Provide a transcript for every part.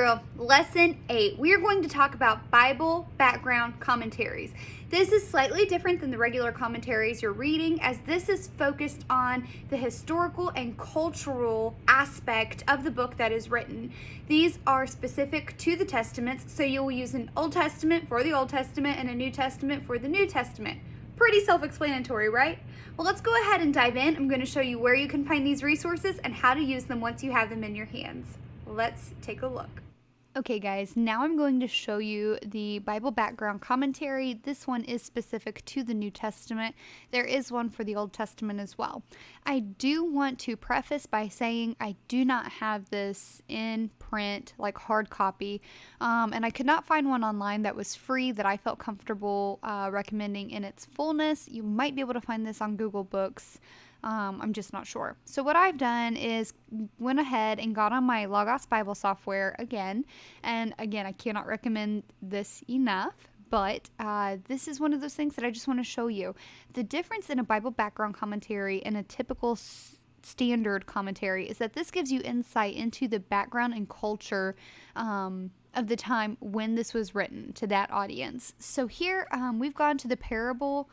girl, lesson 8. We are going to talk about Bible background commentaries. This is slightly different than the regular commentaries you're reading, as this is focused on the historical and cultural aspect of the book that is written. These are specific to the Testaments, so you'll use an Old Testament for the Old Testament and a New Testament for the New Testament. Pretty self-explanatory, right? Well, let's go ahead and dive in. I'm going to show you where you can find these resources and how to use them once you have them in your hands. Let's take a look. Okay guys, now I'm going to show you the Bible Background Commentary. This one is specific to the New Testament. There is one for the Old Testament as well. I do want to preface by saying I do not have this in print, like hard copy, and I could not find one online that was free that I felt comfortable recommending in its fullness. You might be able to find this on Google Books. I'm just not sure. So what I've done is went ahead and got on my Logos Bible software again. And again, I cannot recommend this enough. But this is one of those things that I just want to show you. The difference in a Bible background commentary and a typical standard commentary is that this gives you insight into the background and culture of the time when this was written to that audience. So here we've gone to the parable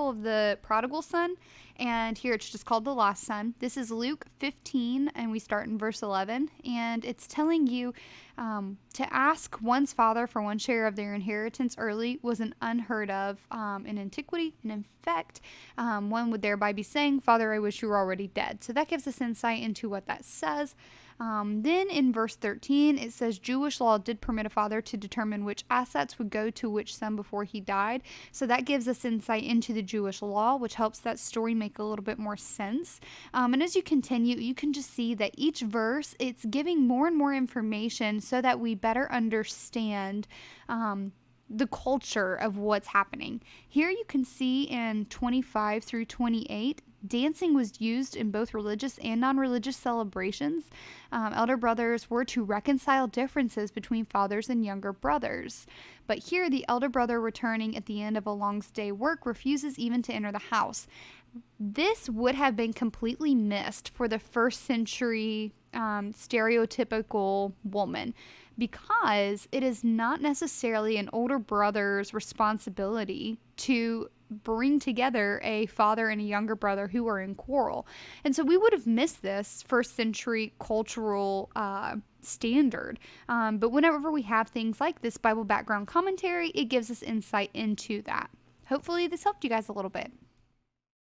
of the prodigal son, and here it's just called the lost son. This is Luke 15, and we start in verse 11, and it's telling you to ask one's father for one share of their inheritance early was an unheard of in antiquity, and in fact, one would thereby be saying, "Father, I wish you were already dead." So that gives us insight into what that says. Then in verse 13, it says Jewish law did permit a father to determine which assets would go to which son before he died. So that gives us insight into the Jewish law, which helps that story make a little bit more sense. And as you continue, you can just see that each verse, it's giving more and more information so that we better understand the culture of what's happening. Here you can see in 25 through 28, dancing was used in both religious and non-religious celebrations. Elder brothers were to reconcile differences between fathers and younger brothers. But here, the elder brother returning at the end of a long stay work refuses even to enter the house. This would have been completely missed for the first century stereotypical woman, because it is not necessarily an older brother's responsibility to bring together a father and a younger brother who are in quarrel. And so we would have missed this first century cultural standard. But whenever we have things like this Bible background commentary, it gives us insight into that. Hopefully this helped you guys a little bit.